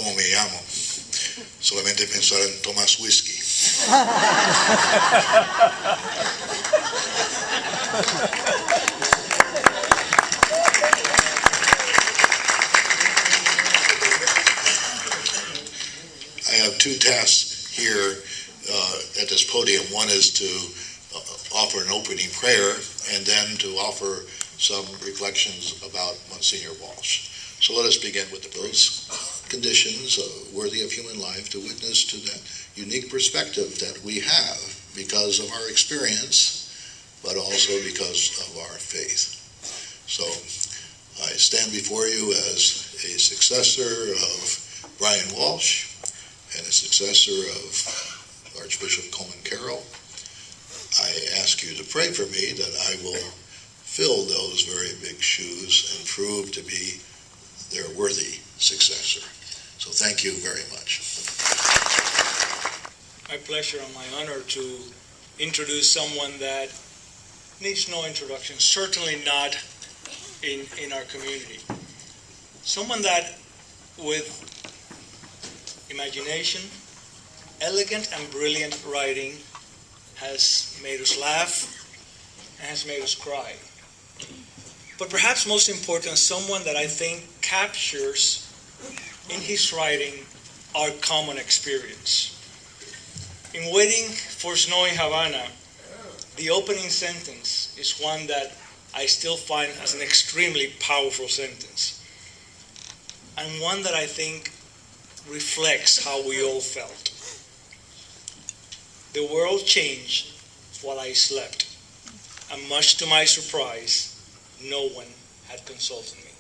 cómo me llamo. Solamente pensar en Tomás Whiskey. I have two tasks here at this podium. One is to offer an opening prayer and then to offer some reflections about Monsignor Walsh. So let us begin with those conditions worthy of human life to witness to that unique perspective that we have because of our experience, but also because of our faith. So I stand before you as a successor of Brian Walsh and a successor of Archbishop Coleman Carroll. I ask you to pray for me that I will fill those very big shoes and prove to be their worthy successor. So thank you very much. My pleasure and my honor to introduce someone that needs no introduction, certainly not in our community. Someone that with imagination, elegant and brilliant writing has made us laugh and has made us cry. But perhaps most important, someone that I think captures in his writing our common experience. In Waiting for Snow in Havana, the opening sentence is one that I still find as an extremely powerful sentence, and one that I think reflects how we all felt. The world changed while I slept, and much to my surprise, no one had consulted me.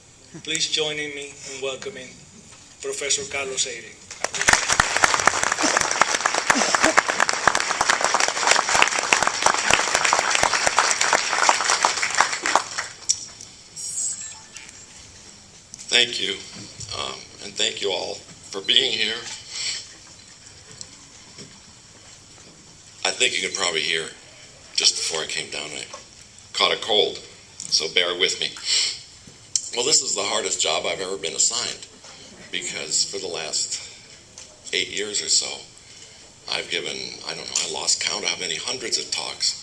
Please join me in welcoming Professor Carlos Eyre. Thank you, and thank you all for being here. I think you can probably hear, just before I came down, I caught a cold, so bear with me. Well, this is the hardest job I've ever been assigned, because for the last 8 years or so, I've given, I don't know, I lost count of how many hundreds of talks.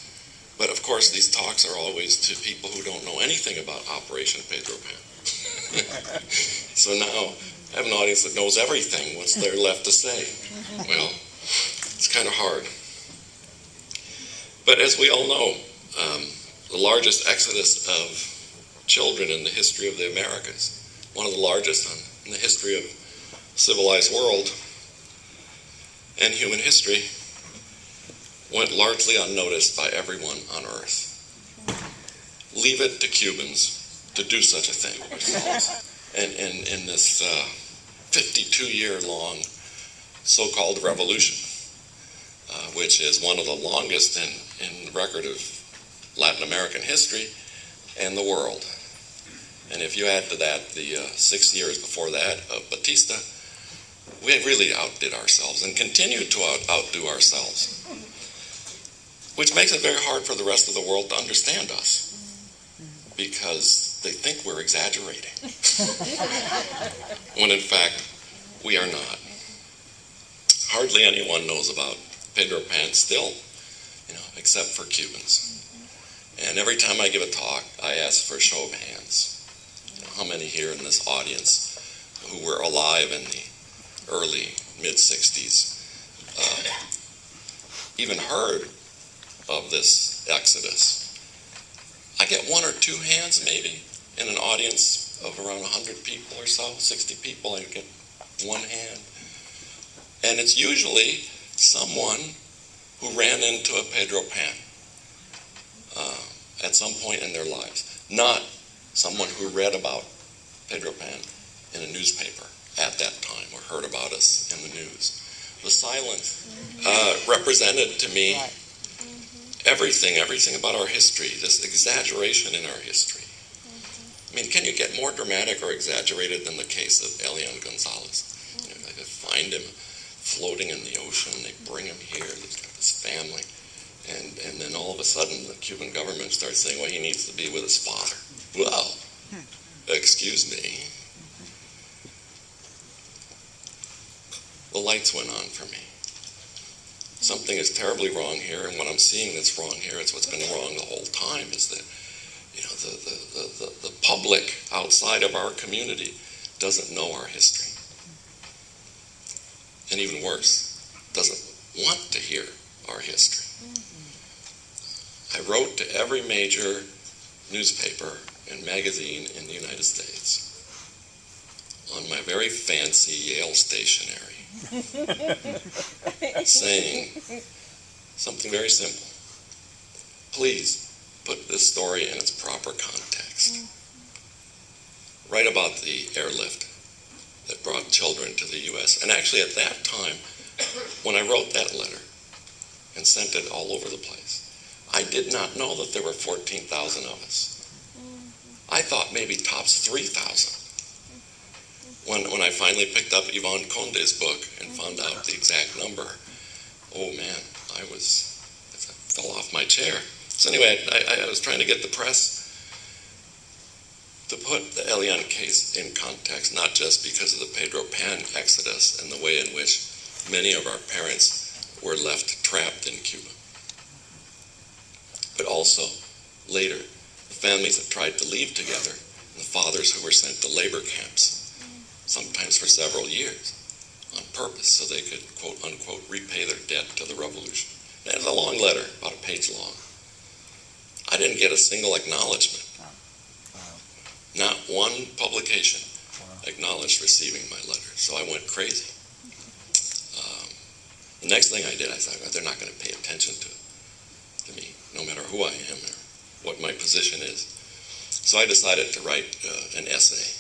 But of course, these talks are always to people who don't know anything about Operation Pedro Pan. So now I have an audience that knows everything. What's there left to say? Well, it's kind of hard. But as we all know, the largest exodus of children in the history of the Americas, one of the largest in the history of civilized world and human history, went largely unnoticed by everyone on Earth. Leave it to Cubans to do such a thing. And in this 52-year-long so-called revolution, which is one of the longest in the record of Latin American history and the world. And if you add to that the 6 years before that of Batista, we really outdid ourselves and continue to outdo ourselves, which makes it very hard for the rest of the world to understand us, because they think we're exaggerating, when in fact we are not. Hardly anyone knows about Pedro Pan still, except for Cubans. And every time I give a talk, I ask for a show of hands. How many here in this audience who were alive in the early, mid-60s even heard of this exodus? I get 1 or 2 hands maybe in an audience of around 100 people or so, 60 people, I get 1 hand. And it's usually someone who ran into a Pedro Pan at some point in their lives, not someone who read about Pedro Pan in a newspaper at that time or heard about us in the news. The silence represented to me everything about our history, this exaggeration in our history. I mean, can you get more dramatic or exaggerated than the case of Elian Gonzalez? They find him floating in the ocean, they bring him here, he's got this family, and then all of a sudden the Cuban government starts saying, well, he needs to be with his father. Well, excuse me. lights went on for me. Something is terribly wrong here, and what I'm seeing that's wrong here, it's what's been wrong the whole time, is that the public outside of our community doesn't know our history. And even worse, doesn't want to hear our history. I wrote to every major newspaper and magazine in the United States on my very fancy Yale stationery, saying something very simple. Please put this story in its proper context. Write about the airlift that brought children to the U.S. And actually at that time, when I wrote that letter and sent it all over the place, I did not know that there were 14,000 of us. I thought maybe tops 3,000. When I finally picked up Yvonne Conde's book and found out the exact number, oh man, I fell off my chair. So anyway, I was trying to get the press to put the Elian case in context, not just because of the Pedro Pan exodus and the way in which many of our parents were left trapped in Cuba, but also later, the families that tried to leave together, and the fathers who were sent to labor camps, sometimes for several years, on purpose, so they could, quote unquote, repay their debt to the revolution. And it was a long letter, about a page long. I didn't get a single acknowledgement. Not one publication acknowledged receiving my letter, so I went crazy. The next thing I did, I thought, they're not going to pay attention to me, no matter who I am or what my position is. So I decided to write an essay.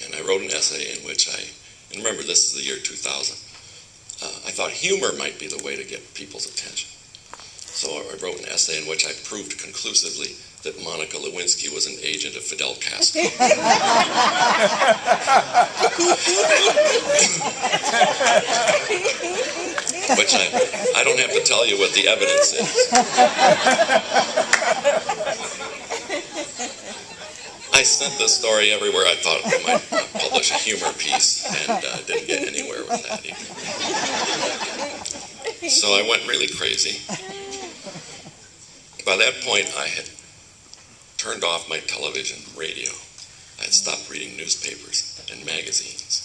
And I wrote an essay in which and remember this is the year 2000, I thought humor might be the way to get people's attention. So I wrote an essay in which I proved conclusively that Monica Lewinsky was an agent of Fidel Castro. Which I don't have to tell you what the evidence is. I sent this story everywhere I thought I might publish a humor piece, and didn't get anywhere with that either. So I went really crazy. By that point, I had turned off my television, radio. I had stopped reading newspapers and magazines.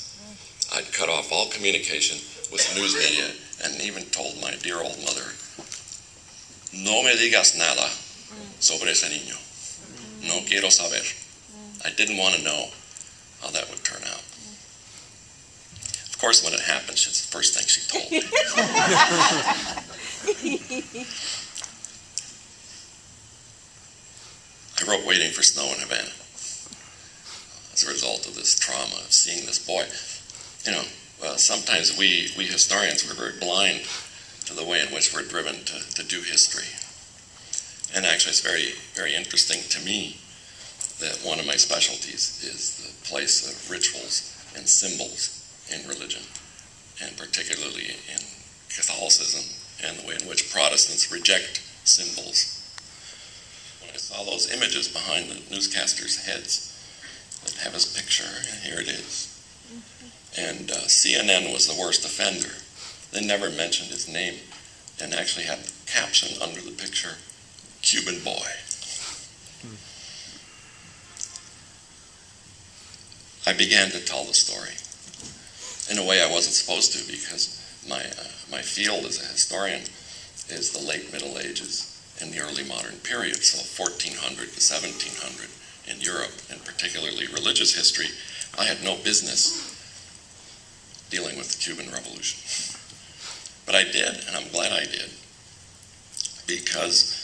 I'd cut off all communication with news media and even told my dear old mother, no me digas nada sobre ese niño. No quiero saber. I didn't want to know how that would turn out. Of course, when it happened, it's the first thing she told me. I wrote Waiting for Snow in Havana as a result of this trauma of seeing this boy. Sometimes we historians, we're very blind to the way in which we're driven to do history. And actually it's very, very interesting to me that one of my specialties is the place of rituals and symbols in religion, and particularly in Catholicism, and the way in which Protestants reject symbols. When I saw those images behind the newscasters' heads that have his picture, and here it is. And CNN was the worst offender. They never mentioned his name, and actually had the caption under the picture, Cuban boy. I began to tell the story in a way I wasn't supposed to, because my field as a historian is the late Middle Ages and the early modern period, so 1400 to 1700 in Europe, and particularly religious history. I had no business dealing with the Cuban Revolution. But I did, and I'm glad I did, because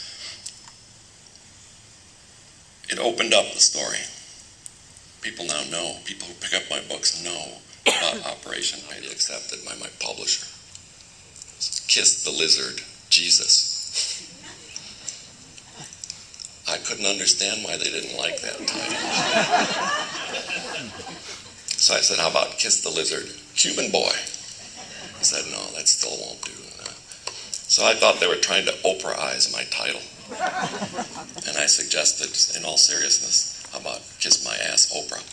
it opened up the story. People now know, people who pick up my books know about Operation Paid Accepted by my publisher. Kiss the Lizard, Jesus. I couldn't understand why they didn't like that title. So I said, how about Kiss the Lizard, Cuban boy? He said, no, that still won't do. So I thought they were trying to Oprah-ize my title. And I suggested, in all seriousness, how about Kiss My Ass, Oprah?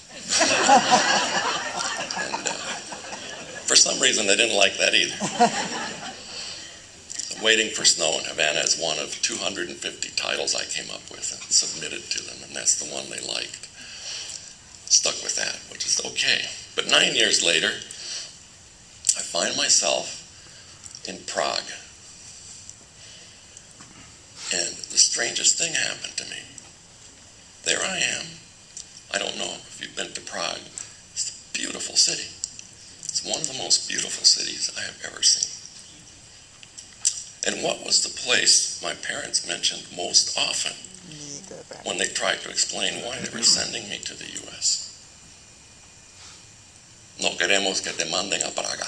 And For some reason, they didn't like that either. Waiting for Snow in Havana is one of 250 titles I came up with and submitted to them, and that's the one they liked. Stuck with that, which is okay. But 9 years later, I find myself in Prague. And the strangest thing happened to me. There I am. I don't know if you've been to Prague. It's a beautiful city. It's one of the most beautiful cities I have ever seen. And what was the place my parents mentioned most often when they tried to explain why they were sending me to the U.S.? No queremos que te manden a Praga.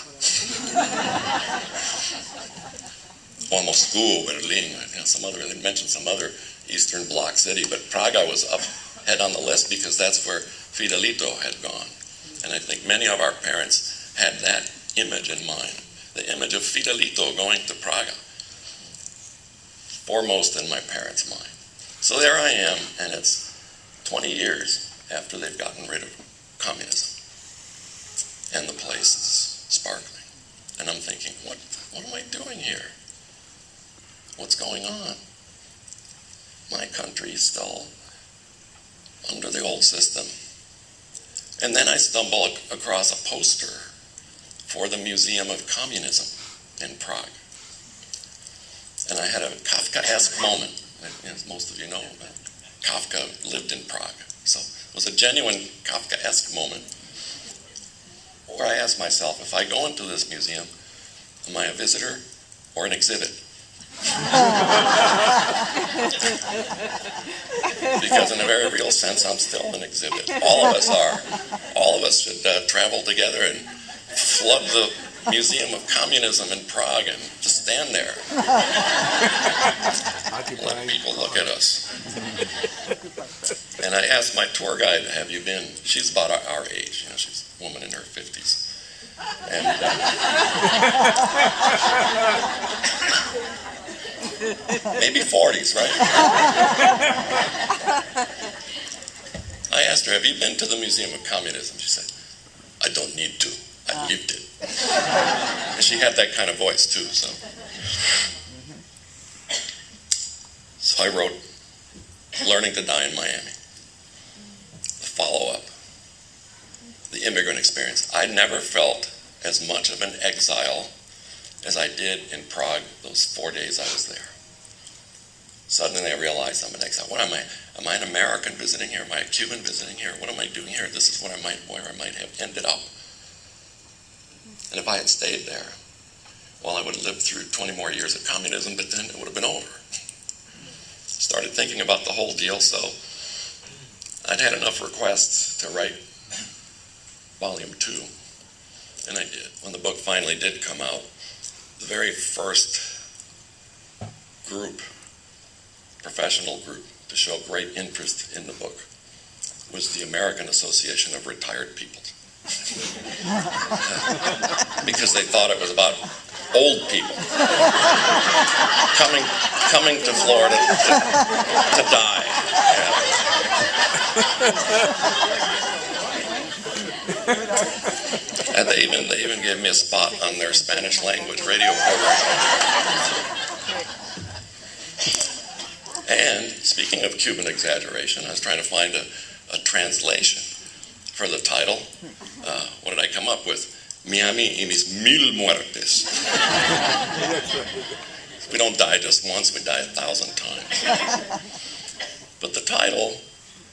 Or Moscow, Berlin, they mentioned some other Eastern Bloc city, but Praga was up head on the list because that's where Fidelito had gone. And I think many of our parents had that image in mind, the image of Fidelito going to Praga, foremost in my parents' mind. So there I am, and it's 20 years after they've gotten rid of communism. And the place is sparkling. And I'm thinking, what am I doing here? What's going on? My country is still under the old system. And then I stumble across a poster for the Museum of Communism in Prague. And I had a Kafkaesque moment. As most of you know, Kafka lived in Prague. So it was a genuine Kafkaesque moment where I asked myself, if I go into this museum, am I a visitor or an exhibit? Because in a very real sense, I'm still an exhibit. All of us are. All of us should travel together and flood the Museum of Communism in Prague and just stand there. Let people look at us. And I asked my tour guide, have you been? She's about our age. She's a woman in her 50s. And maybe 40s, right? I asked her, have you been to the Museum of Communism? She said, I don't need to. I lived it. And she had that kind of voice too, so I wrote Learning to Die in Miami. The follow-up, the immigrant experience. I never felt as much of an exile as I did in Prague those 4 days I was there. Suddenly I realized I'm an exile. What am I? Am I an American visiting here? Am I a Cuban visiting here? What am I doing here? This is where I might have ended up. And if I had stayed there, well, I would have lived through 20 more years of communism, but then it would have been over. Started thinking about the whole deal, so I'd had enough requests to write volume 2, and I did. When the book finally did come out, the very first group, professional group, to show great interest in the book was the American Association of Retired People. Because they thought it was about old people coming to Florida to die. Yeah. And they even gave me a spot on their Spanish language radio program. And speaking of Cuban exaggeration, I was trying to find a translation for the title. What did I come up with? Miami y mis 1000 muertes. We don't die just once, we die 1,000 times. But the title,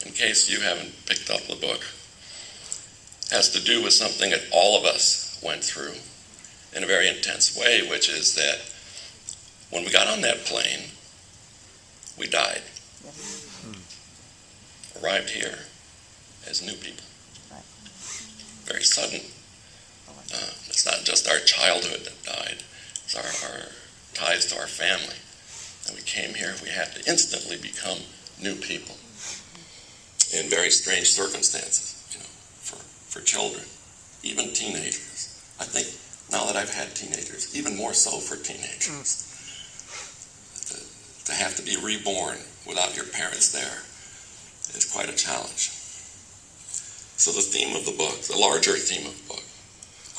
in case you haven't picked up the book, has to do with something that all of us went through in a very intense way, which is that when we got on that plane, we died. Arrived here as new people. Very sudden. It's not just our childhood that died. It's our ties to our family. And we came here, we had to instantly become new people in very strange circumstances, for children, even teenagers. I think now that I've had teenagers, even more so for teenagers. To have to be reborn without your parents there is quite a challenge. So the theme of the book, the larger theme of the book,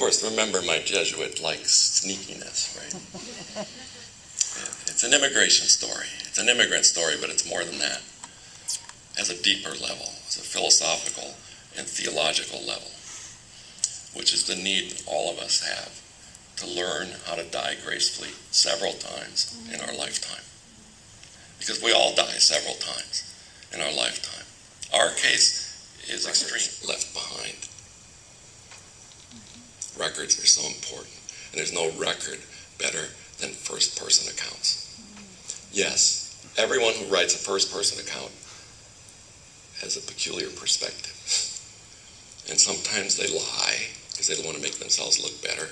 course, remember my Jesuit-like sneakiness, right? It's an immigration story. It's an immigrant story, but it's more than that. It has a deeper level. It's a philosophical and theological level, which is the need all of us have to learn how to die gracefully several times in our lifetime. Because we all die several times in our lifetime. Our case is extreme. Left behind. Records are so important. And there's no record better than first-person accounts. Yes, everyone who writes a first-person account has a peculiar perspective. And sometimes they lie because they don't want to make themselves look better.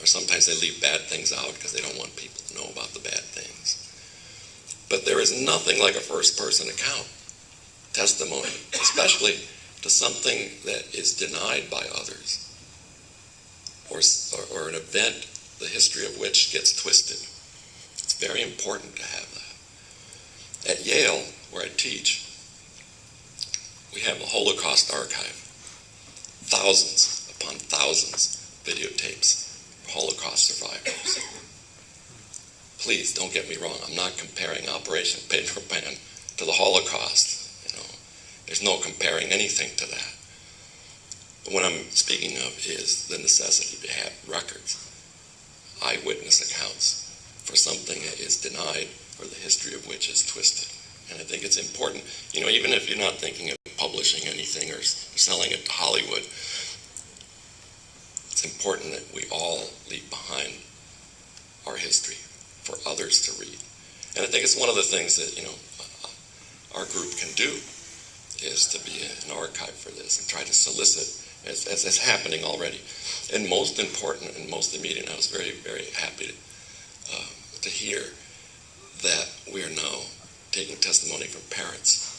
Or sometimes they leave bad things out because they don't want people to know about the bad things. But there is nothing like a first-person account, testimony, especially to something that is denied by others, or an event, the history of which gets twisted. It's very important to have that. At Yale, where I teach, we have a Holocaust archive. Thousands upon thousands of videotapes of Holocaust survivors. Please don't get me wrong. I'm not comparing Operation Pedro Pan to the Holocaust. There's no comparing anything to that. But what I'm speaking of is the necessity to have records, eyewitness accounts for something that is denied or the history of which is twisted. And I think it's important, even if you're not thinking of publishing anything or selling it to Hollywood, it's important that we all leave behind our history for others to read. And I think it's one of the things that, our group can do is to be an archive for this and try to solicit, as is happening already. And most important and most immediate, I was very, very happy to hear that we are now taking testimony from parents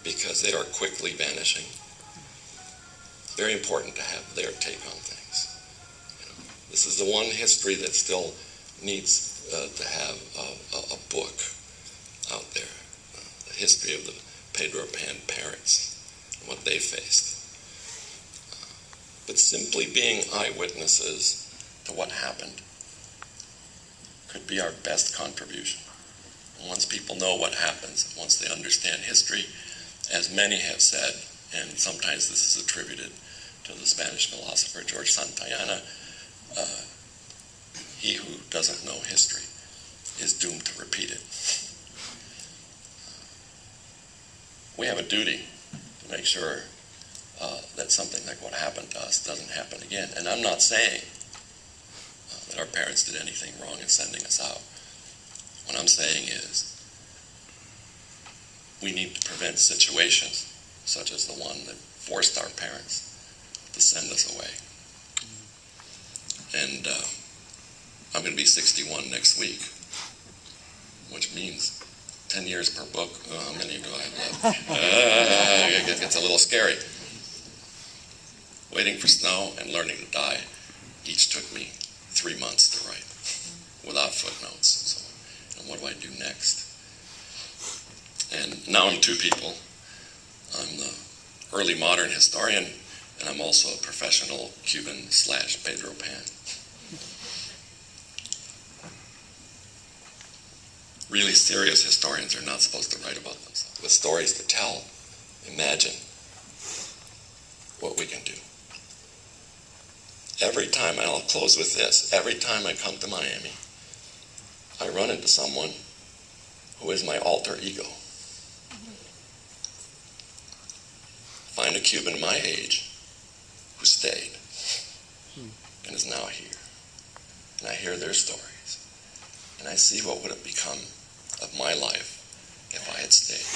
because they are quickly vanishing. It's very important to have their take on things. This is the one history that still needs to have a book out there, the history of the Pedro Pan parents and what they faced. But simply being eyewitnesses to what happened could be our best contribution. And once people know what happens, once they understand history, as many have said, and sometimes this is attributed to the Spanish philosopher George Santayana, he who doesn't know history is doomed to repeat it. We have a duty to make sure that something like what happened to us doesn't happen again. And I'm not saying that our parents did anything wrong in sending us out. What I'm saying is we need to prevent situations such as the one that forced our parents to send us away. And I'm going to be 61 next week, which means 10 years per book. How many do I have left? It gets a little scary. Waiting for Snow and Learning to Die each took me 3 months to write, without footnotes. So, and what do I do next? And now I'm two people. I'm the early modern historian, and I'm also a professional Cuban/Pedro Pan. Really serious historians are not supposed to write about themselves. With stories to tell, imagine what we can do. Every time, and I'll close with this, every time I come to Miami, I run into someone who is my alter ego. Find a Cuban my age who stayed and is now here. And I hear their stories. And I see what would have become of my life if I had stayed.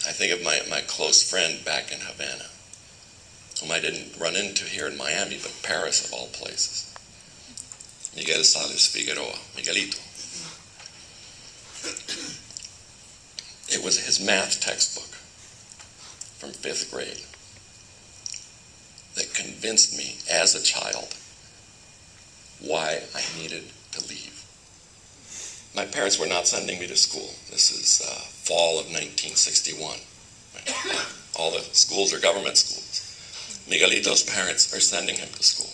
I think of my close friend back in Havana, whom I didn't run into here in Miami, but Paris of all places. Miguel Salas Figueroa, Miguelito. It was his math textbook from 5th grade that convinced me as a child why I needed to leave. My parents were not sending me to school. This is fall of 1961. All the schools are government schools. Miguelito's parents are sending him to school.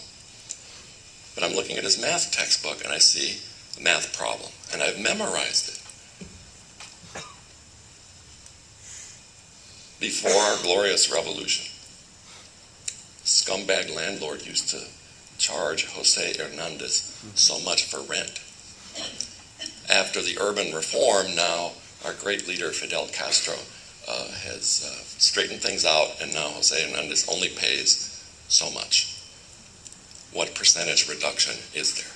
But I'm looking at his math textbook and I see the math problem, and I've memorized it. Before our glorious revolution, scumbag landlord used to charge Jose Hernandez so much for rent. After the urban reform, now our great leader Fidel Castro has straightened things out, and now Jose Hernandez only pays so much. What percentage reduction is there?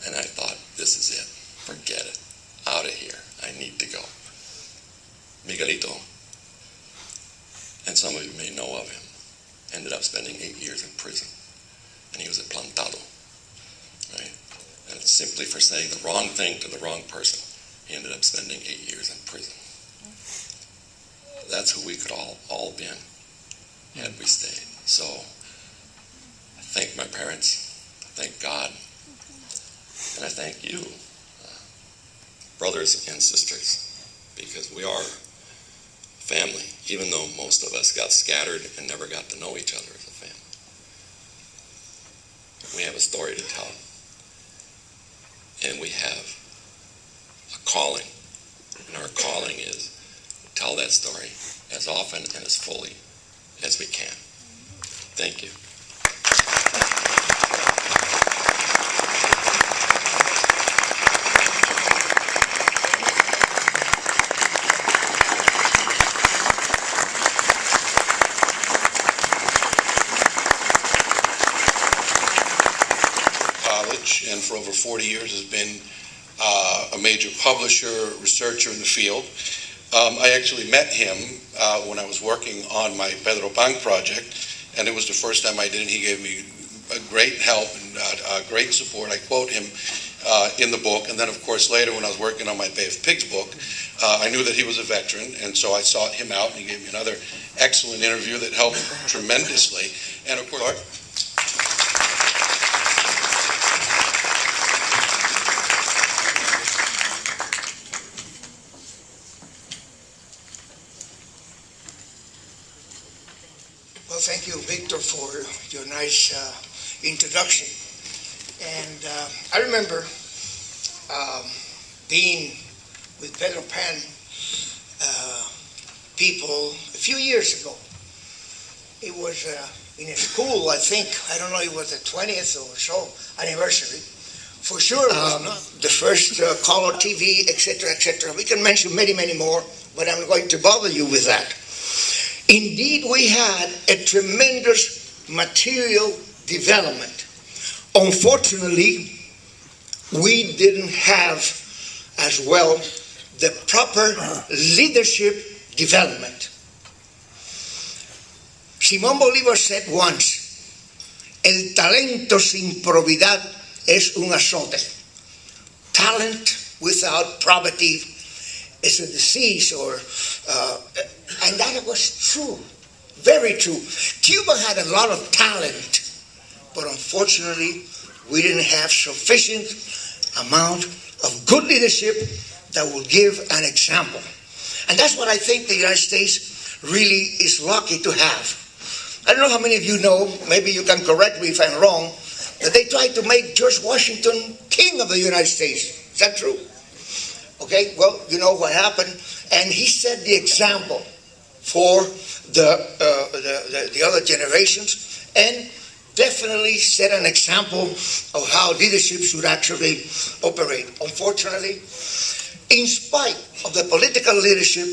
And I thought, this is it. Forget it. Out of here. I need to go. Miguelito, and some of you may know of him, ended up spending 8 years in prison. And he was a plantado, right? And it's simply for saying the wrong thing to the wrong person. He ended up spending 8 years in prison. That's who we could all been had we stayed. So I thank my parents, I thank God, and I thank you, brothers and sisters, because we are family, even though most of us got scattered and never got to know each other as a family. We have a story to tell, and we have a calling, and our calling is to tell that story as often and as fully as we can. Thank you. And for over 40 years has been a major publisher, researcher in the field. I actually met him when I was working on my Pedro Pan project, and it was the first time I did it. He gave me a great help and great support. I quote him in the book, and then of course later when I was working on my Bay of Pigs book, I knew that he was a veteran, and so I sought him out, and he gave me another excellent interview that helped tremendously. And of course, thank you, Victor, for your nice introduction. And I remember being with Pedro Pan people a few years ago. It was in a school, I think. I don't know, it was the 20th or so anniversary. For sure, it was not the first color TV, etc., etc. We can mention many, many more, but I'm going to bother you with that. Indeed, we had a tremendous material development. Unfortunately, we didn't have as well the proper leadership development. Simón Bolívar said once, el talento sin probidad es un azote. Talent without probity is a disease, and that was true, very true. Cuba had a lot of talent, but unfortunately, we didn't have sufficient amount of good leadership that will give an example. And that's what I think the United States really is lucky to have. I don't know how many of you know, maybe you can correct me if I'm wrong, that they tried to make George Washington king of the United States. Is that true? Okay, well, you know what happened, and he set the example for the other generations, and definitely set an example of how leadership should actually operate. Unfortunately, in spite of the political leadership,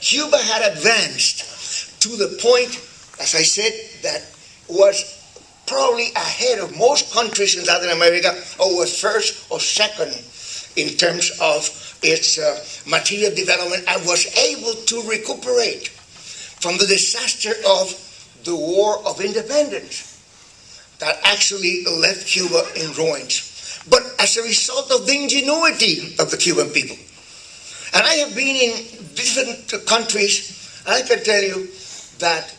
Cuba had advanced to the point, as I said, that was probably ahead of most countries in Latin America, or was first or second in terms of its material development, and was able to recuperate from the disaster of the War of Independence that actually left Cuba in ruins. But as a result of the ingenuity of the Cuban people. And I have been in different countries, and I can tell you that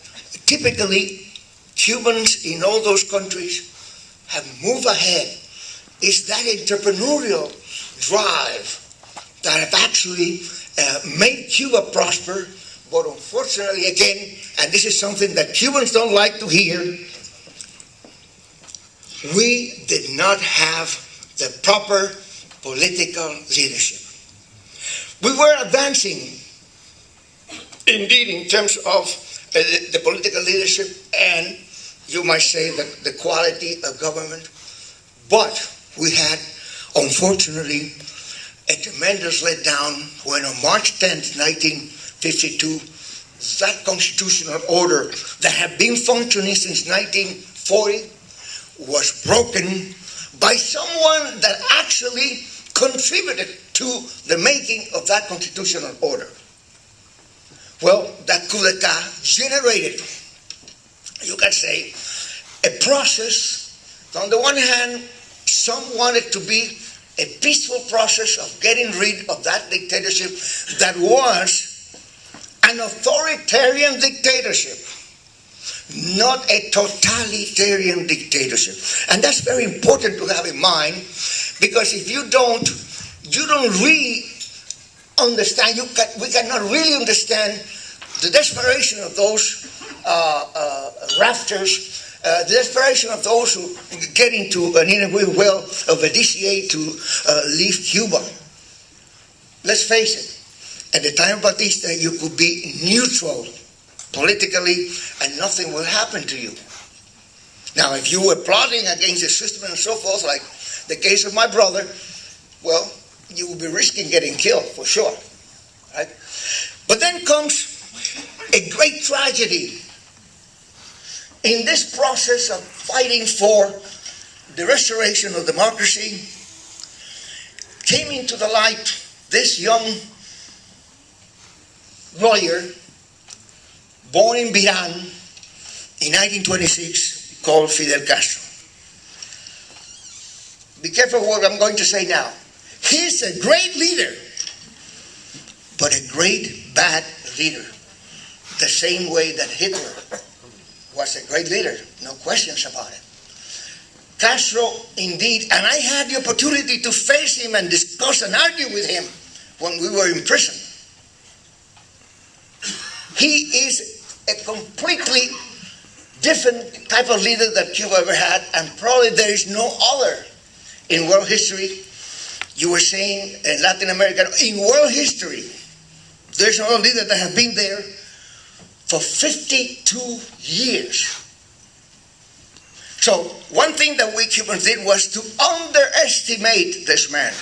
typically Cubans in all those countries have moved ahead. It's that entrepreneurial drive that have actually made Cuba prosper, But unfortunately, again, and this is something that Cubans don't like to hear, we did not have the proper political leadership. We were advancing, indeed, in terms of the political leadership and, you might say, the quality of government, but we had, unfortunately, a tremendous letdown when on March 10th, 1952, that constitutional order that had been functioning since 1940 was broken by someone that actually contributed to the making of that constitutional order. Well, that coup d'etat generated, you can say, a process. On the one hand, some wanted to be a peaceful process of getting rid of that dictatorship that was an authoritarian dictatorship, not a totalitarian dictatorship. And that's very important to have in mind, because if you don't really understand, we cannot really understand the desperation of those rafters, the desperation of those who get into an interview well of a DCA to leave Cuba. Let's face it, at the time of Batista, you could be neutral politically and nothing will happen to you. Now, if you were plotting against the system and so forth, like the case of my brother, well, you would be risking getting killed for sure, right? But then comes a great tragedy. In this process of fighting for the restoration of democracy, came into the light this young lawyer born in Biran in 1926 called Fidel Castro. Be careful what I'm going to say now. He's a great leader, but a great bad leader. The same way that Hitler was a great leader, no questions about it. Castro, indeed, and I had the opportunity to face him and discuss and argue with him when we were in prison. He is a completely different type of leader that Cuba ever had, and probably there is no other in world history. You were saying in Latin America, in world history, there's no other leader that has been there for 52 years. So one thing that we Cubans did was to underestimate this man.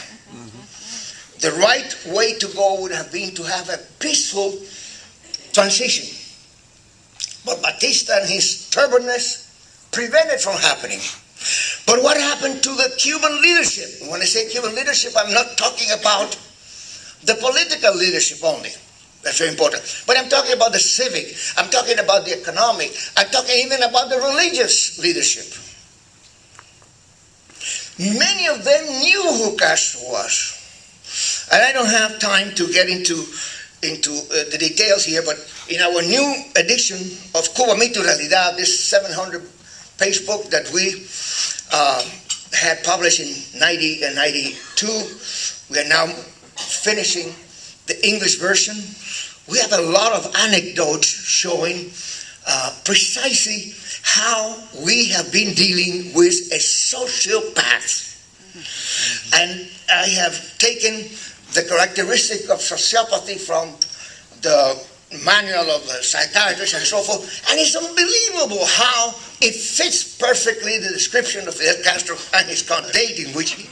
The right way to go would have been to have a peaceful transition. But Batista and his stubbornness prevented from happening. But what happened to the Cuban leadership? When I say Cuban leadership, I'm not talking about the political leadership only. That's very important. But I'm talking about the civic. I'm talking about the economic. I'm talking even about the religious leadership. Many of them knew who Castro was. And I don't have time to get into the details here, but in our new edition of Cuba Mito Realidad, this 700-page book that we had published in 90 and 92, we are now finishing the English version. We have a lot of anecdotes showing precisely how we have been dealing with a sociopath. And I have taken the characteristic of sociopathy from the manual of the psychiatrist and so forth, and it's unbelievable how it fits perfectly the description of Fidel Castro and his date in which he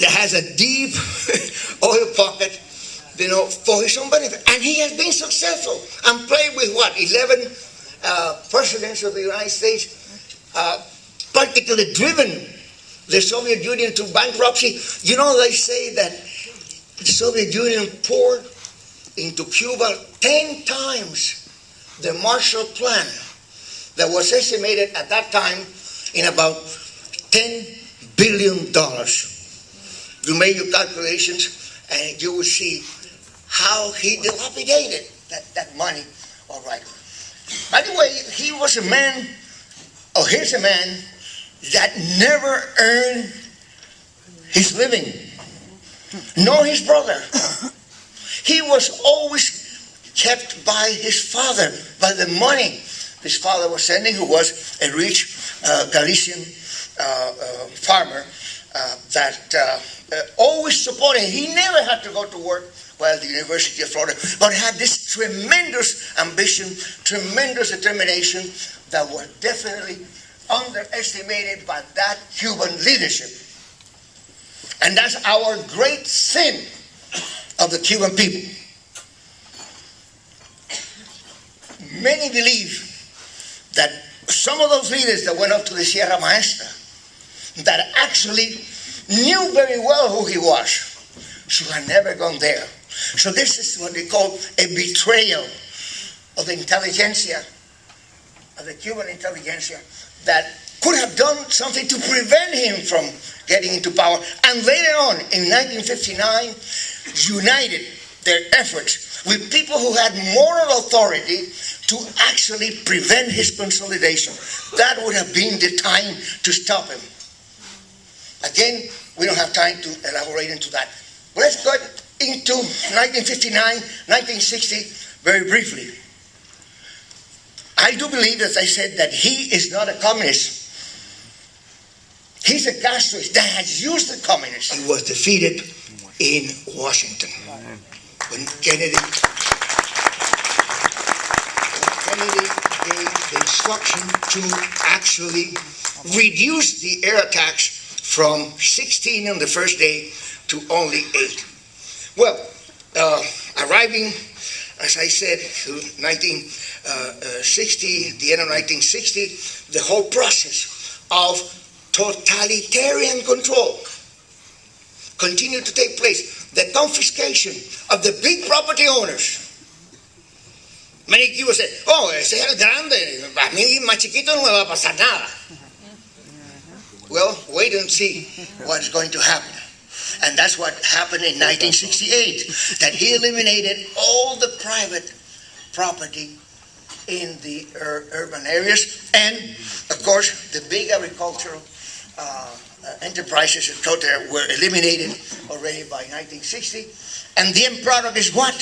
has a deep oil pocket, you know, for his own benefit. And he has been successful and played with what, 11 presidents of the United States, practically driven the Soviet Union to bankruptcy. You know, they say that the Soviet Union poured into Cuba 10 times the Marshall Plan that was estimated at that time in about $10 billion. You make your calculations and you will see how he dilapidated that money. All right. By the way, he was a man, or he's a man that never earned his living, nor his brother. He was always kept by his father, by the money his father was sending, who was a rich Galician farmer that always supported him. He never had to go to work while at the University of Florida, but had this tremendous ambition, tremendous determination that was definitely underestimated by that Cuban leadership. And that's our great sin of the Cuban people. Many believe that some of those leaders that went up to the Sierra Maestra, that actually knew very well who he was, should have never gone there. So this is what they call a betrayal of the intelligentsia, of the Cuban intelligentsia, that could have done something to prevent him from getting into power. And later on, in 1959, united their efforts with people who had moral authority to actually prevent his consolidation. That would have been the time to stop him. Again, we don't have time to elaborate into that. But let's go into 1959, 1960 very briefly. I do believe, as I said, that he is not a communist. He's a Castroist that has used the communists. He was defeated in Washington when Kennedy gave the instruction to actually reduce the air attacks from 16 on the first day to only 8. Well, arriving, as I said, to 1960, the end of 1960, the whole process of totalitarian control continued to take place. The confiscation of the big property owners. Many Cubans say, oh, ese es el grande, a mí más chiquito no me va a pasar nada. Well, wait and see what's going to happen. And that's what happened in 1968, that he eliminated all the private property in the urban areas, and of course the big agricultural enterprises were eliminated already by 1960. And the end product is what?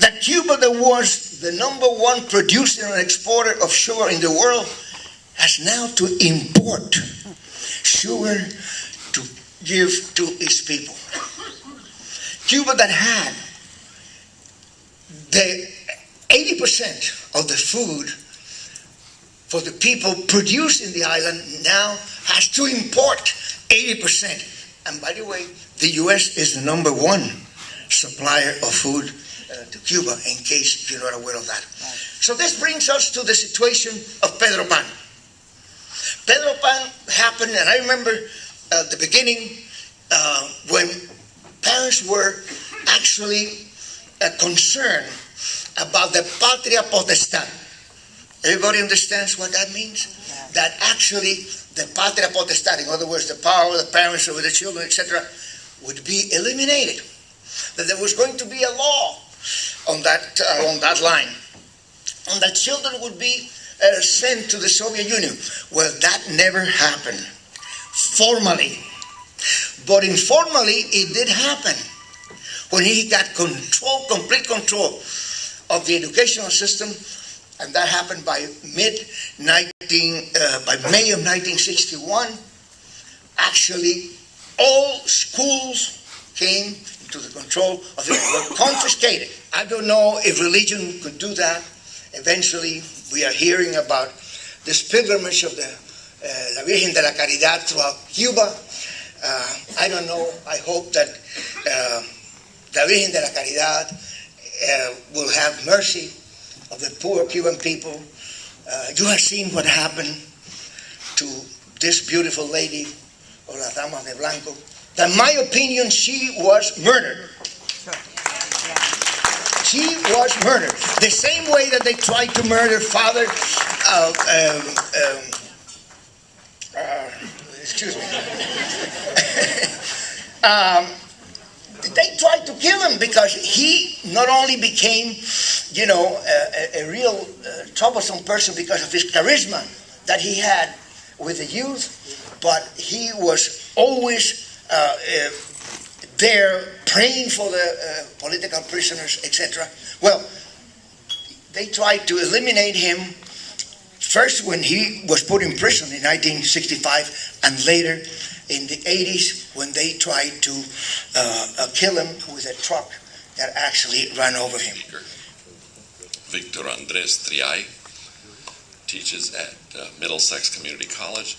That Cuba, that was the #1 producer and exporter of sugar in the world, has now to import sugar to give to its people. Cuba, that had the 80% of the food for the people produced in the island, now has to import 80%. And by the way, the U.S. is the #1 supplier of food to Cuba, in case you're not aware of that. So this brings us to the situation of Pedro Pan. Pedro Pan happened, and I remember at the beginning when parents were actually concerned about the patria potestad. Everybody understands what that means? That actually the patria potestad, in other words, the power of the parents over the children, etc., would be eliminated. That there was going to be a law on that line, and that children would be sent to the Soviet Union. Well, that never happened formally, but informally it did happen when he got complete control of the educational system, and that happened by May of 1961. Actually, all schools came into the control of the were confiscated. I don't know if religion could do that. Eventually, we are hearing about this pilgrimage of the La Virgen de la Caridad throughout Cuba. I don't know. I hope that La Virgen de la Caridad will have mercy of the poor Cuban people. You have seen what happened to this beautiful lady, or las damas de blanco. In my opinion, she was murdered. She was murdered. The same way that they tried to murder Father, excuse me. They tried to kill him because he not only became, a real troublesome person because of his charisma that he had with the youth, but he was always there praying for the political prisoners, etc. Well, they tried to eliminate him first when he was put in prison in 1965, and later in the 80s when they tried to kill him with a truck that actually ran over him. Victor Andres Triay teaches at Middlesex Community College,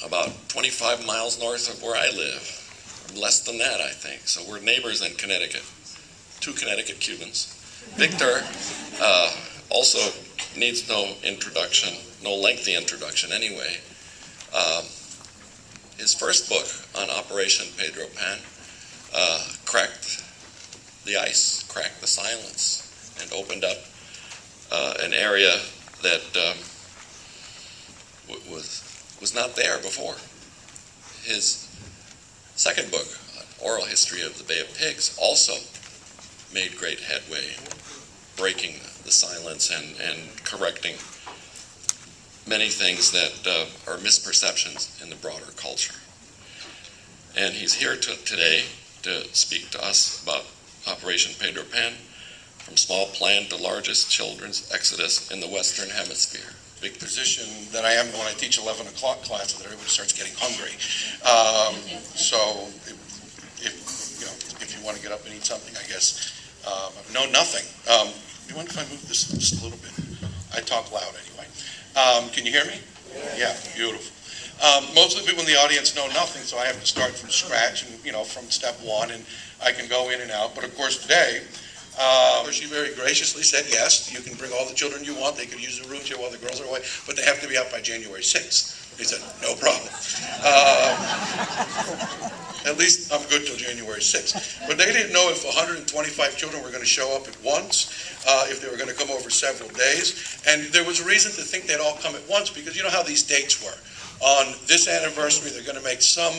about 25 miles north of where I live. Less than that, I think. So we're neighbors in Connecticut. 2 Connecticut Cubans. Victor also needs no introduction, no lengthy introduction anyway. His first book on Operation Pedro Pan cracked the ice, cracked the silence, and opened up an area that was not there before. His second book, Oral History of the Bay of Pigs, also made great headway, breaking the silence and correcting many things that are misperceptions in the broader culture. And he's here today to speak to us about Operation Pedro Pan, from small plan to largest children's exodus in the Western Hemisphere. Big position that I am when I teach 11 o'clock classes, that everybody starts getting hungry. So if you want to get up and eat something, I guess. No, nothing. You mind if I move this just a little bit? I talk loud anyway. Can you hear me? Yeah, beautiful. Most of the people in the audience know nothing, so I have to start from scratch and, from step one, and I can go in and out. But of course today, she very graciously said, yes, you can bring all the children you want. They could use the rooms here while the girls are away, but they have to be out by January 6th. He said, no problem. At least I'm good till January 6th. But they didn't know if 125 children were going to show up at once, if they were going to come over several days. And there was a reason to think they'd all come at once, because you know how these dates were. On this anniversary, they're going to make some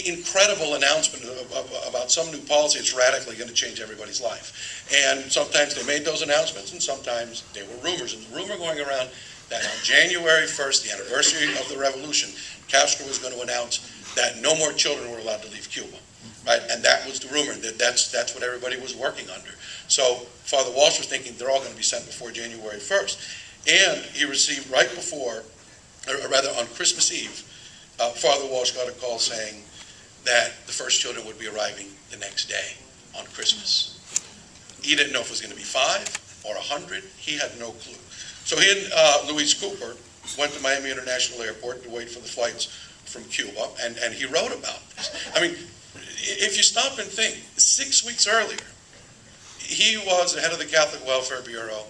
incredible announcement about some new policy that's radically going to change everybody's life. And sometimes they made those announcements, and sometimes they were rumors. And the rumor going around that on January 1st, the anniversary of the revolution, Castro was going to announce that no more children were allowed to leave Cuba. Right? And that was the rumor. That's what everybody was working under. So Father Walsh was thinking they're all going to be sent before January 1st. And he received right before, or rather on Christmas Eve, Father Walsh got a call saying that the first children would be arriving the next day on Christmas. He didn't know if it was going to be 5 or 100. He had no clue. So he and Luis Cooper went to Miami International Airport to wait for the flights from Cuba, and he wrote about this. I mean, if you stop and think, 6 weeks earlier, he was the head of the Catholic Welfare Bureau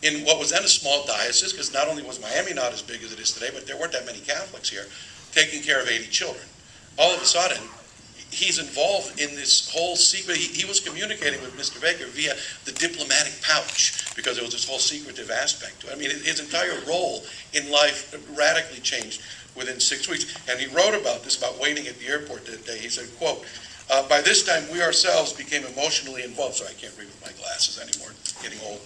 in what was then a small diocese, because not only was Miami not as big as it is today, but there weren't that many Catholics here, taking care of 80 children. All of a sudden, he's involved in this whole secret. He was communicating with Mr. Baker via the diplomatic pouch, because there was this whole secretive aspect to it. I mean, his entire role in life radically changed within 6 weeks. And he wrote about this, about waiting at the airport that day. He said, quote, by this time, we ourselves became emotionally involved. Sorry, I can't read with my glasses anymore. It's getting old.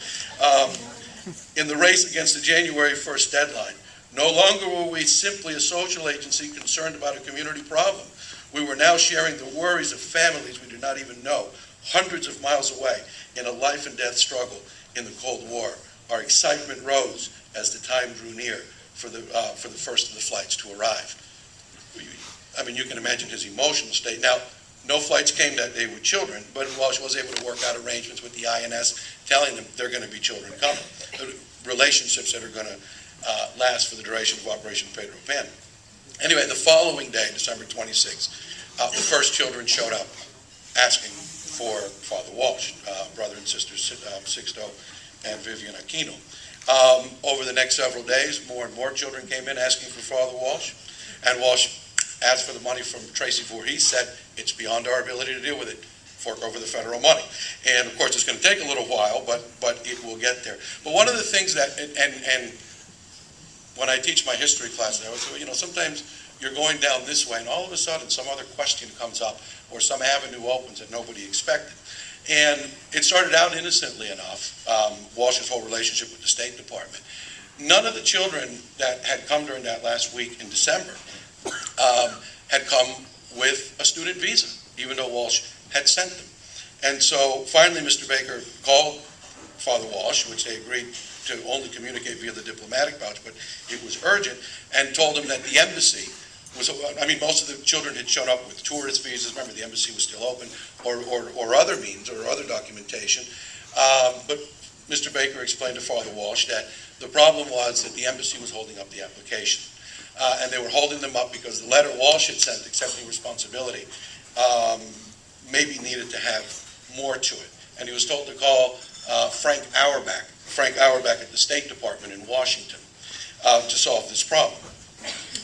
In the race against the January 1st deadline. No longer were we simply a social agency concerned about a community problem. We were now sharing the worries of families we do not even know, hundreds of miles away, in a life and death struggle in the Cold War. Our excitement rose as the time drew near for the first of the flights to arrive. I mean, you can imagine his emotional state. Now, no flights came that day with children, but Walsh was able to work out arrangements with the INS, telling them there are going to be children coming, relationships that are going to last for the duration of Operation Pedro Pan. Anyway, the following day, December 26th, the first children showed up asking for Father Walsh, brother and sister Sixto and Vivian Aquino. Over the next several days, more and more children came in asking for Father Walsh, and Walsh asked for the money from Tracy Voorhees, said, it's beyond our ability to deal with it, fork over the federal money. And of course, it's going to take a little while, but it will get there. But one of the things that, and when I teach my history classes, I always say, sometimes you're going down this way, and all of a sudden some other question comes up, or some avenue opens that nobody expected. And it started out innocently enough, Walsh's whole relationship with the State Department. None of the children that had come during that last week in December had come with a student visa, even though Walsh had sent them. And so finally, Mr. Baker called Father Walsh, which they agreed to only communicate via the diplomatic voucher, but it was urgent, and told him that the embassy was, most of the children had shown up with tourist visas. Remember, the embassy was still open, or other means, or other documentation. But Mr. Baker explained to Father Walsh that the problem was that the embassy was holding up the application. And they were holding them up because the letter Walsh had sent accepting responsibility maybe needed to have more to it. And he was told to call Frank Auerbach at the State Department in Washington to solve this problem.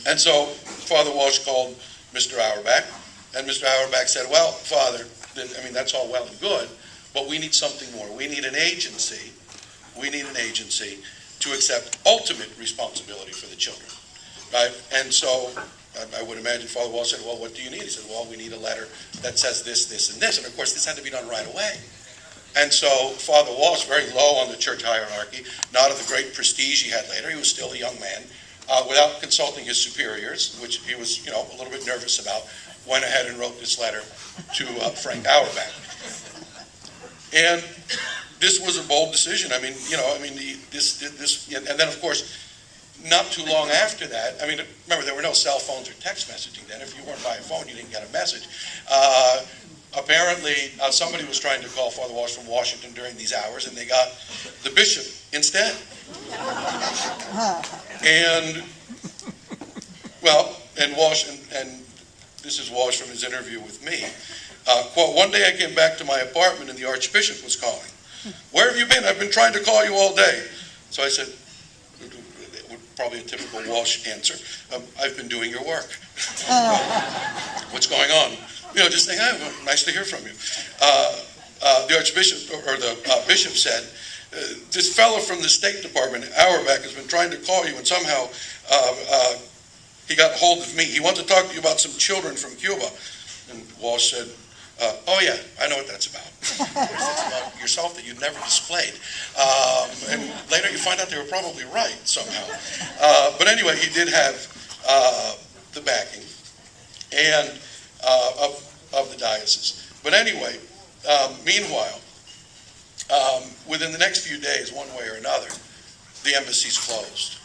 And so Father Walsh called Mr. Auerbach, and Mr. Auerbach said, well, Father, that's all well and good, but we need something more. We need an agency to accept ultimate responsibility for the children. Right? And so I would imagine Father Walsh said, well, what do you need? He said, well, we need a letter that says this, this, and this. And of course, this had to be done right away. And so Father Walsh, very low on the church hierarchy, not of the great prestige he had later, he was still a young man, without consulting his superiors, which he was, a little bit nervous about, went ahead and wrote this letter to Frank Auerbach. And this was a bold decision. This, and then of course, not too long after that, remember, there were no cell phones or text messaging then. If you weren't by a phone, you didn't get a message. Apparently, somebody was trying to call Father Walsh from Washington during these hours, and they got the bishop instead. And, Walsh, and this is Walsh from his interview with me, quote, one day I came back to my apartment and the archbishop was calling. Where have you been? I've been trying to call you all day. So I said, probably a typical Walsh answer, I've been doing your work. What's going on? Just saying, nice to hear from you. The archbishop, or the bishop said, this fellow from the State Department, Auerbach, has been trying to call you, and somehow he got hold of me. He wants to talk to you about some children from Cuba. And Walsh said, oh yeah, I know what that's about. It's about yourself that you've never displayed. And later you find out they were probably right somehow. But anyway, he did have the backing and of the diocese. But anyway, meanwhile, within the next few days, one way or another, the embassy's closed.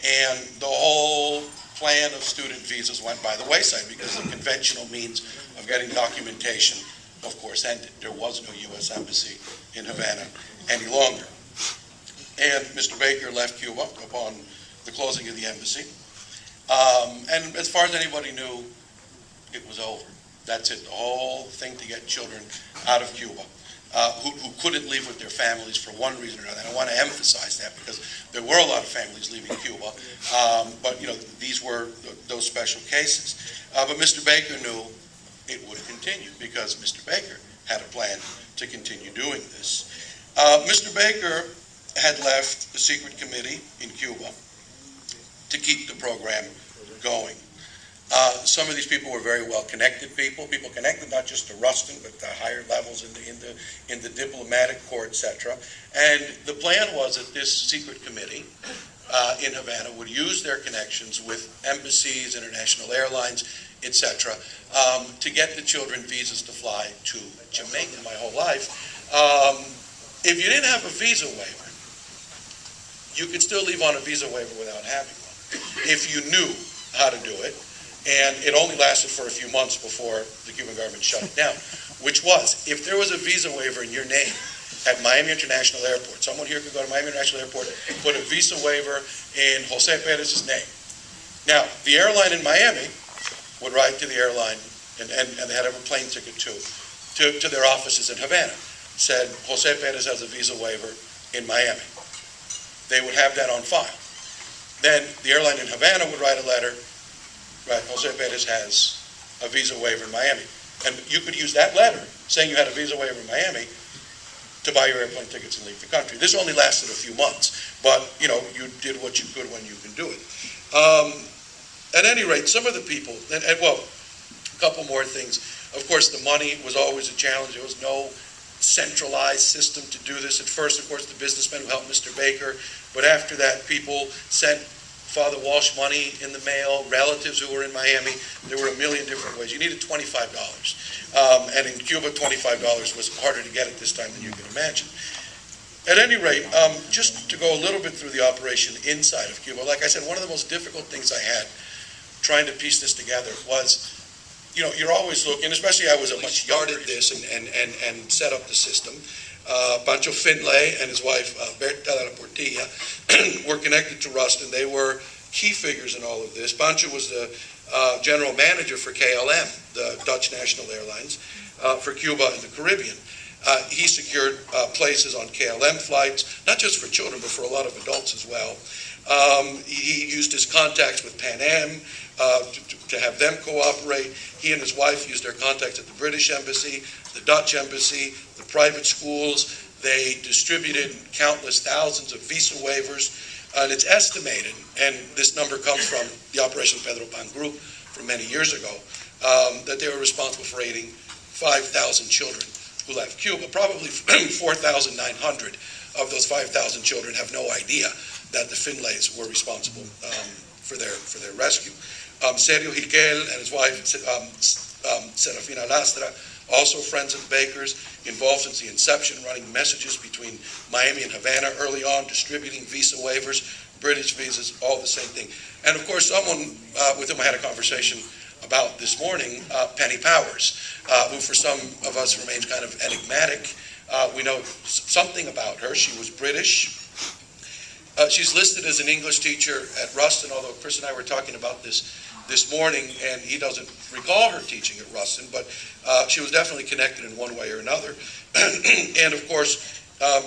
And the whole plan of student visas went by the wayside because the conventional means of getting documentation, of course, ended. There was no U.S. embassy in Havana any longer. And Mr. Baker left Cuba upon the closing of the embassy. And as far as anybody knew, it was over. That's it, the whole thing to get children out of Cuba. Who couldn't live with their families for one reason or another. And I want to emphasize that because there were a lot of families leaving Cuba, but these were those special cases. But Mr. Baker knew it would continue because Mr. Baker had a plan to continue doing this. Mr. Baker had left the secret committee in Cuba to keep the program going. Some of these people were very well-connected people connected not just to Ruston, but to higher levels in the diplomatic corps, etc. And the plan was that this secret committee in Havana would use their connections with embassies, international airlines, etc., to get the children visas to fly to Jamaica. My whole life, if you didn't have a visa waiver, you could still leave on a visa waiver without having one, if you knew how to do it. And it only lasted for a few months before the Cuban government shut it down, which was, if there was a visa waiver in your name at Miami International Airport, someone here could go to Miami International Airport, put a visa waiver in Jose Perez's name. Now, the airline in Miami would write to the airline, and they had a plane ticket too, to their offices in Havana, said, Jose Perez has a visa waiver in Miami. They would have that on file. Then the airline in Havana would write a letter, right, Jose Perez has a visa waiver in Miami. And you could use that letter, saying you had a visa waiver in Miami, to buy your airplane tickets and leave the country. This only lasted a few months, but, you did what you could when you can do it. At any rate, some of the people, and a couple more things. Of course, the money was always a challenge. There was no centralized system to do this. At first, of course, the businessmen who helped Mr. Baker, but after that, people sent Father Walsh money in the mail, relatives who were in Miami. There were a million different ways. You needed $25. And in Cuba, $25 was harder to get at this time than you can imagine. At any rate, just to go a little bit through the operation inside of Cuba, like I said, one of the most difficult things I had trying to piece this together was, you're always looking, especially I was a much younger this and set up the system. Pancho Finlay and his wife, Berta de la Portilla, were connected to Rustin. They were key figures in all of this. Pancho was the general manager for KLM, the Dutch national airlines, for Cuba and the Caribbean. He secured places on KLM flights, not just for children, but for a lot of adults as well. He used his contacts with Pan Am to have them cooperate. He and his wife used their contacts at the British Embassy, the Dutch Embassy, the private schools. They distributed countless thousands of visa waivers. And it's estimated, and this number comes from the Operation Pedro Pan group from many years ago, that they were responsible for aiding 5,000 children who left Cuba. Probably 4,900 of those 5,000 children have no idea that the Finlays were responsible for their rescue. Sergio Hiquel and his wife, Serafina Lastra, also friends of the Bakers, involved since the inception, running messages between Miami and Havana early on, distributing visa waivers, British visas, all the same thing. And of course, someone with whom I had a conversation about this morning, Penny Powers, who for some of us remains kind of enigmatic. We know something about her. She was British. She's listed as an English teacher at Ruston, although Chris and I were talking about this morning, and he doesn't recall her teaching at Ruston, but she was definitely connected in one way or another. And of course,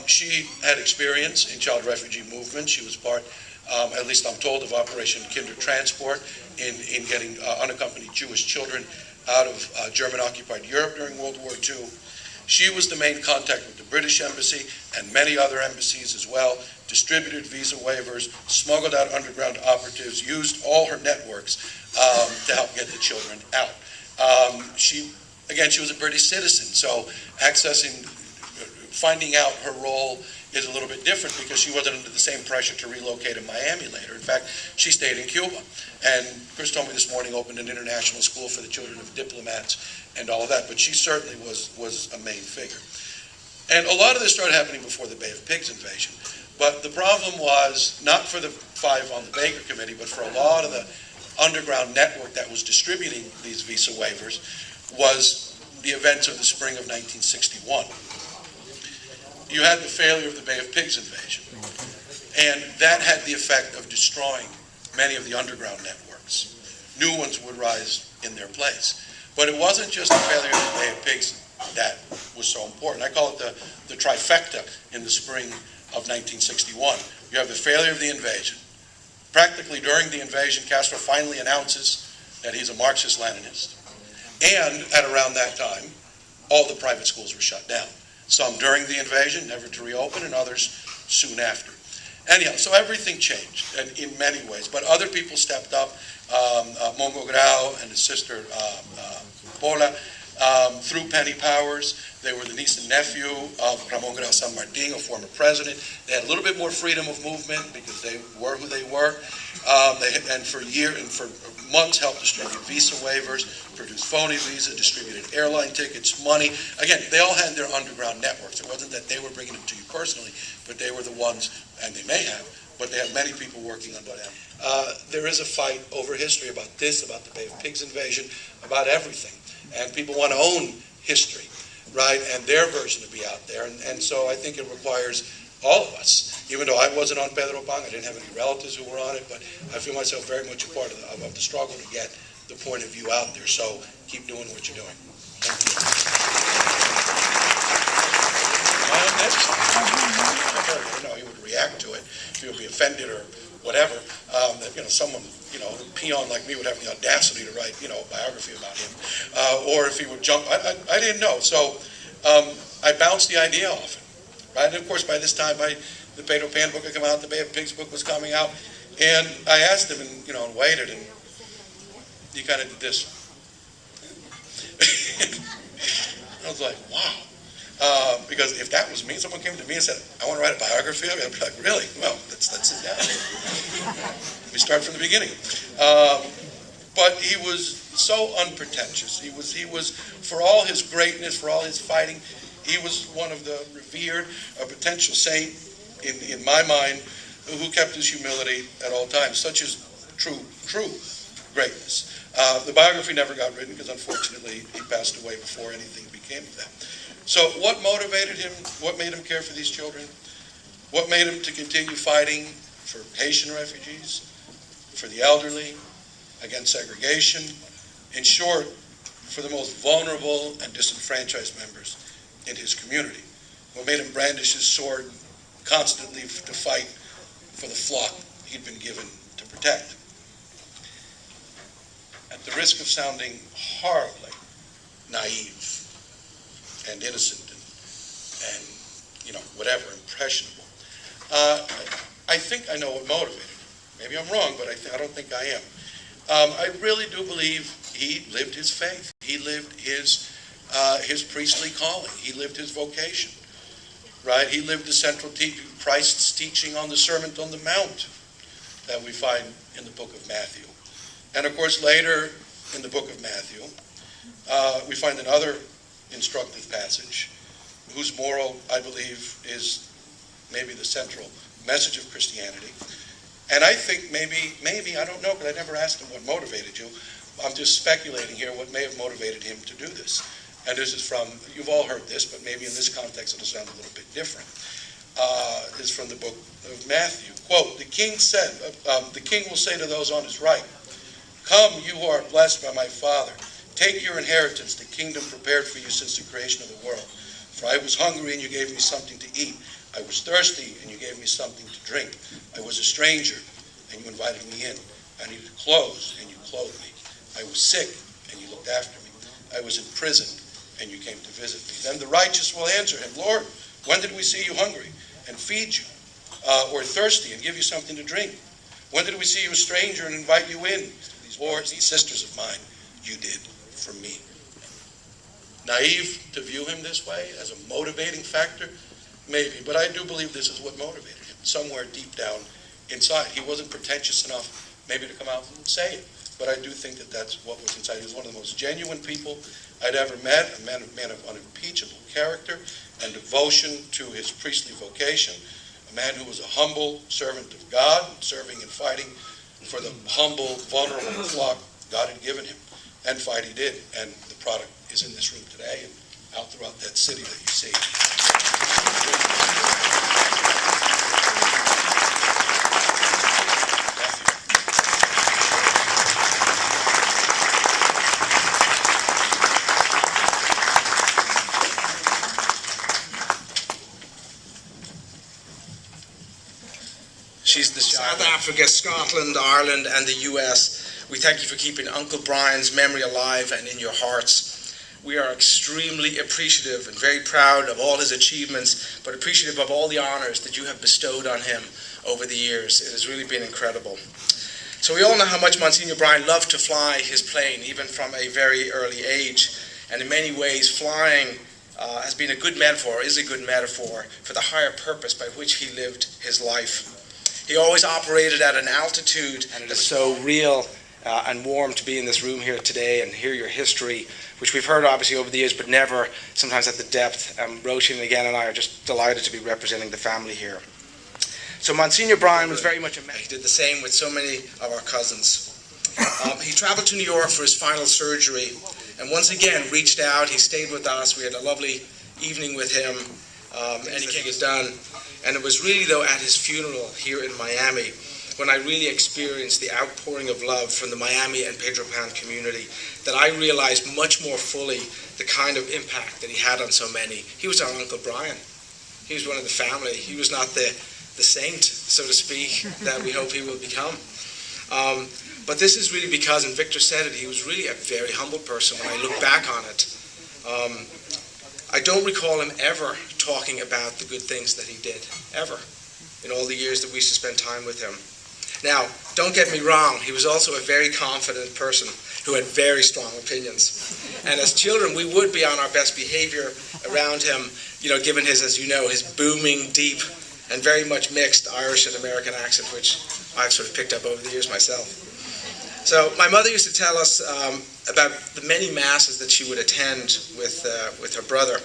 she had experience in child refugee movement. She was part, at least I'm told, of Operation Kinder Transport in getting unaccompanied Jewish children out of German-occupied Europe during World War II. She was the main contact with the British Embassy and many other embassies as well, distributed visa waivers, smuggled out underground operatives, used all her networks to help get the children out. She was a British citizen, so finding out her role is a little bit different because she wasn't under the same pressure to relocate in Miami later. In fact, she stayed in Cuba. And Chris told me this morning opened an international school for the children of diplomats and all of that, but she certainly was a main figure. And a lot of this started happening before the Bay of Pigs invasion. But the problem was not for the 5 on the Baker Committee, but for a lot of the underground network that was distributing these visa waivers was the events of the spring of 1961. You had the failure of the Bay of Pigs invasion, and that had the effect of destroying many of the underground networks. New ones would rise in their place. But it wasn't just the failure of the Bay of Pigs that was so important. I call it the trifecta in the spring of 1961. You have the failure of the invasion. Practically during the invasion, Castro finally announces that he's a Marxist-Leninist. And at around that time, all the private schools were shut down. Some during the invasion, never to reopen, and others soon after. Anyhow, so everything changed in many ways, but other people stepped up. Mongo Grau and his sister Paula, through Penny Powers. They were the niece and nephew of Ramon Grau San Martin, a former president. They had a little bit more freedom of movement because they were who they were. And for months helped distribute visa waivers, produced phony visa, distributed airline tickets, money. Again, they all had their underground networks. It wasn't that they were bringing them to you personally, but they were the ones, and they may have, but they had many people working under them. There is a fight over history about this, about the Bay of Pigs invasion, about everything. And people want to own history, right, and their version to be out there. And so I think it requires all of us. Even though I wasn't on Pedro Pan, I didn't have any relatives who were on it, but I feel myself very much a part of the struggle to get the point of view out there. So keep doing what you're doing. Thank you. Am I on next? He would react to it if he would be offended or whatever. That someone, a peon like me would have the audacity to write, a biography about him, or if he would jump. I didn't know, so I bounced the idea off him. Right? And of course, by this time, the Pedro Pan book had come out, the Bay of Pigs book was coming out, and I asked him, and waited, and he kind of did this. I was like, wow. Because if that was me, someone came to me and said, I want to write a biography of you, I'd be like, really? Well, let's sit down. We start from the beginning. But he was so unpretentious. He was, for all his greatness, for all his fighting, he was one of the revered, a potential saint in my mind, who kept his humility at all times. Such is true greatness. The biography never got written because unfortunately he passed away before anything became of that. So what motivated him? What made him care for these children? What made him to continue fighting for Haitian refugees, for the elderly, against segregation? In short, for the most vulnerable and disenfranchised members in his community. What made him brandish his sword constantly to fight for the flock he'd been given to protect. At the risk of sounding horribly naive and innocent and whatever, impressionable, I think I know what motivated him. Maybe I'm wrong, but I don't think I am. I really do believe he lived his faith. He lived his priestly calling. He lived his vocation, right? He lived the central Christ's teaching on the Sermon on the Mount that we find in the book of Matthew. And of course, later in the book of Matthew, we find another instructive passage whose moral, I believe, is maybe the central message of Christianity. And I think maybe, I don't know, because I never asked him what motivated you. I'm just speculating here what may have motivated him to do this. And this is from, you've all heard this, but maybe in this context it'll sound a little bit different. This is from the book of Matthew. Quote, the king will say to those on his right, come, you who are blessed by my Father. Take your inheritance, the kingdom prepared for you since the creation of the world. For I was hungry, and you gave me something to eat. I was thirsty, and you gave me something to drink. I was a stranger, and you invited me in. I needed clothes, and you clothed me. I was sick, and you looked after me. I was in prison, and you came to visit me. Then the righteous will answer him, Lord, when did we see you hungry and feed you, or thirsty and give you something to drink? When did we see you a stranger and invite you in? These brothers and sisters of mine, you did for me. Naive to view him this way as a motivating factor? Maybe, but I do believe this is what motivated him, somewhere deep down inside. He wasn't pretentious enough maybe to come out and say it, but I do think that that's what was inside. He was one of the most genuine people I'd ever met, a man of unimpeachable character and devotion to his priestly vocation, a man who was a humble servant of God, serving and fighting for the humble, vulnerable flock God had given him, and fight he did, and the product is in this room today and out throughout that city that you see. She's the South Africa, Scotland, Ireland, and the US. We thank you for keeping Uncle Brian's memory alive and in your hearts. We are extremely appreciative and very proud of all his achievements, but appreciative of all the honors that you have bestowed on him over the years. It has really been incredible. So we all know how much Monsignor Brian loved to fly his plane, even from a very early age. And in many ways, flying has been a good metaphor, is a good metaphor for the higher purpose by which he lived his life. He always operated at an altitude, and it is so real and warm to be in this room here today and hear your history, which we've heard obviously over the years, but never sometimes at the depth. Roshan again and I are just delighted to be representing the family here. So Monsignor Brian was very much a man. He did the same with so many of our cousins. He traveled to New York for his final surgery, and once again reached out. He stayed with us. We had a lovely evening with him, and he came done. And it was really, though, at his funeral here in Miami when I really experienced the outpouring of love from the Miami and Pedro Pan community that I realized much more fully the kind of impact that he had on so many. He was our Uncle Brian. He was one of the family. He was not the saint, so to speak, that we hope he will become. But this is really because, and Victor said it, he was really a very humble person when I look back on it. I don't recall him ever talking about the good things that he did, ever, in all the years that we used to spend time with him. Now, don't get me wrong, he was also a very confident person who had very strong opinions. And as children, we would be on our best behavior around him, given his, as you know, his booming, deep, and very much mixed Irish and American accent, which I've sort of picked up over the years myself. So my mother used to tell us about the many masses that she would attend with her brother,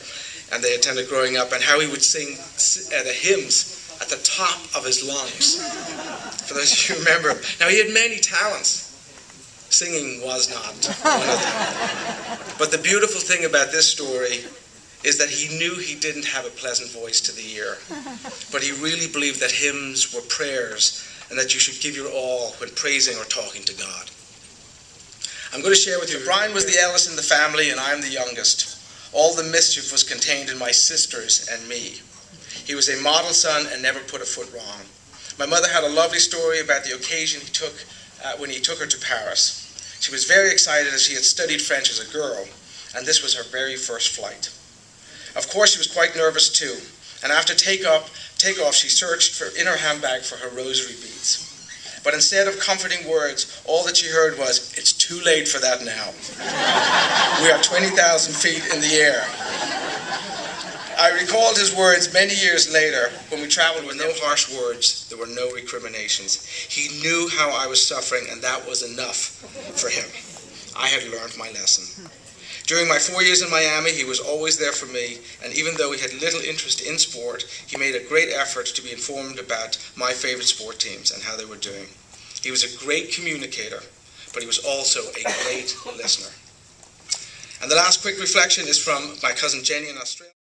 and they attended growing up, and how he would sing the hymns at the top of his lungs, for those of you who remember him. Now, he had many talents. Singing was not one of them. But the beautiful thing about this story is that he knew he didn't have a pleasant voice to the ear, but he really believed that hymns were prayers and that you should give your all when praising or talking to God. I'm going to share with you, Brian was the eldest in the family and I'm the youngest. All the mischief was contained in my sisters and me. He was a model son and never put a foot wrong. My mother had a lovely story about the occasion he took when he took her to Paris. She was very excited as she had studied French as a girl, and this was her very first flight. Of course, she was quite nervous too, and after takeoff, she searched in her handbag for her rosary beads. But instead of comforting words, all that she heard was, "It's too late for that now. We are 20,000 feet in the air." I recalled his words many years later when we traveled with no harsh words, there were no recriminations. He knew how I was suffering, and that was enough for him. I had learned my lesson. During my 4 years in Miami, he was always there for me, and even though he had little interest in sport, he made a great effort to be informed about my favorite sport teams and how they were doing. He was a great communicator, but he was also a great listener. And the last quick reflection is from my cousin Jenny in Australia.